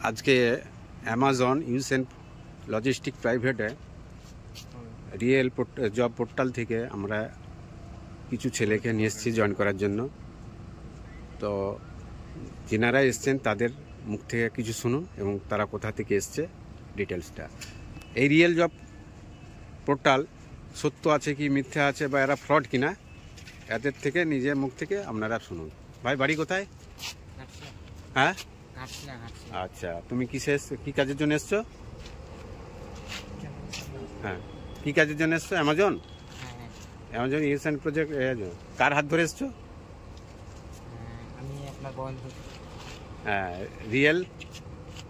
আজকে Amazon ইউসেন logistic প্রাইভেটে real job portal থেকে আমরা কিছু ছেলেকে নিয়ে এসেছি জয়েন করার জন্য। তো যেনারা এসছেন তাদের মুখ থেকে কিছু শুনুন এবং তারা কোথা থেকে এসছে ডিটেলসটা। এই রিয়েল জব পোর্টাল সত্য আছে কি মিথ্যা আছে বা এরা ফ্রড কিনা এদের থেকে নিজের মুখ থেকে আপনারা শুনুন। ভাই বাড়ি কোথায়? হ্যাঁ, আচ্ছা, তুমি কি কাজের জন্য এসছো? হ্যাঁ, কি কাজের জন্য এসছো? অ্যামাজন অ্যামাজন ইউসেন প্রজেক্ট। কার হাত ধরে এসছো? হ্যাঁ,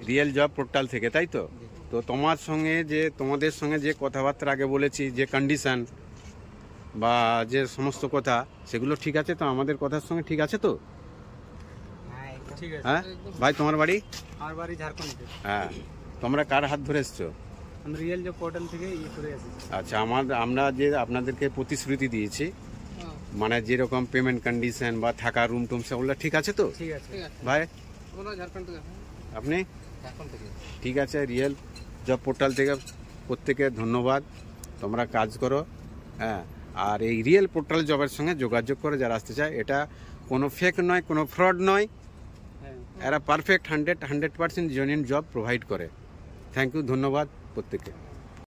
রিয়েল জব পোর্টাল থেকে, তাই তো? তো তোমাদের সঙ্গে যে কথাবার্তা আগে বলেছি, যে কন্ডিশন বা যে সমস্ত কথা, সেগুলো ঠিক আছে তো? আমাদের কথার সঙ্গে ঠিক আছে তো? হ্যাঁ ভাই, তোমার বাড়ি? আমার বাড়ি ঝাড়খণ্ড। হ্যাঁ, তোমরা কার হাত ধরে এসছো? আমরা রিয়েল জব পোর্টাল থেকে করে এসেছি। আচ্ছা, আমরা যে আপনাদেরকে প্রতিশ্রুতি দিয়েছি, মানে যেরকম পেমেন্ট কন্ডিশন বা থাকা রুম টুম সেগুলো ঠিক আছে তো? ঠিক আছে ভাই, ঝাড়খণ্ড থেকে। আপনি? ঝাড়খণ্ড থেকে। ঠিক আছে, রিয়েল জব পোর্টাল থেকে প্রত্যেকে ধন্যবাদ, তোমরা কাজ করো। হ্যাঁ, আর এই রিয়েল পোর্টাল জবের সঙ্গে যোগাযোগ করে যারা আসতে চায়, এটা কোনো ফেক নয়, কোনো ফ্রড নয়, এরা পারফেক্ট 100% জেনুইন জব প্রোভাইড করে। থ্যাংক ইউ, ধন্যবাদ প্রত্যেকে।